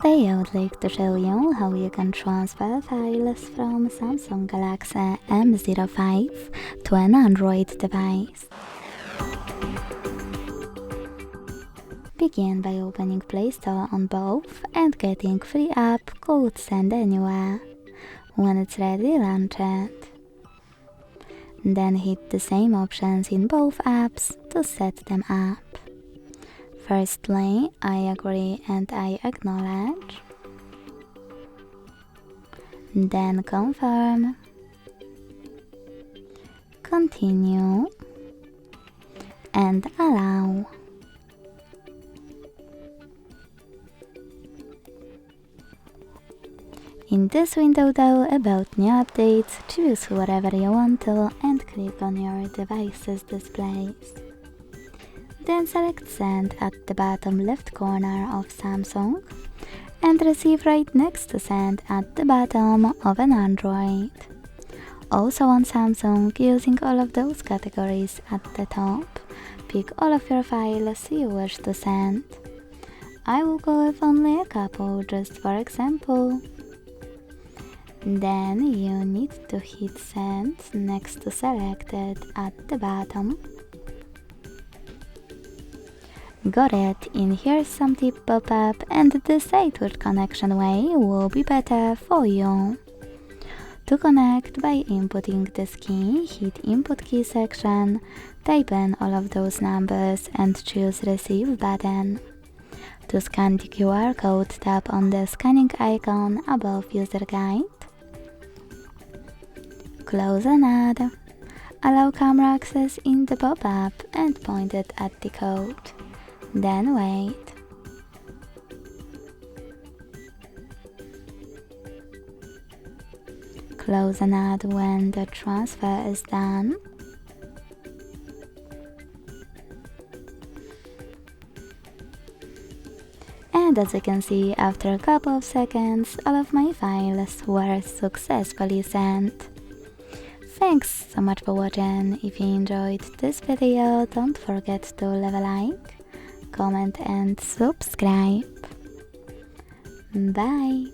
Today I would like to show you how you can transfer files from Samsung Galaxy M05 to an Android device. Begin by opening Play Store on both and getting free app called Send Anywhere. When it's ready, launch it. Then hit the same options in both apps to set them up. Firstly, I agree and I acknowledge. Then confirm. Continue. And allow. In this window though, about new updates, choose whatever you want to and click on your device's displays. Then select Send at the bottom left corner of Samsung and Receive right next to Send at the bottom of an Android. Also on Samsung, using all of those categories at the top, pick all of your files you wish to send. I will go with only a couple just for example. Then you need to hit Send next to Selected at the bottom. Got it, in here's some tip pop-up and decide which connection way will be better for you. To connect by inputting this key, hit Input Key section, type in all of those numbers and choose Receive button. To scan the QR code, tap on the scanning icon above User Guide. Close an ad. Allow camera access in the pop-up and point it at the code. Then wait. Close an ad when the transfer is done. And as you can see, after a couple of seconds, all of my files were successfully sent. Thanks so much for watching. If you enjoyed this video, don't forget to leave a like, comment and subscribe. Bye!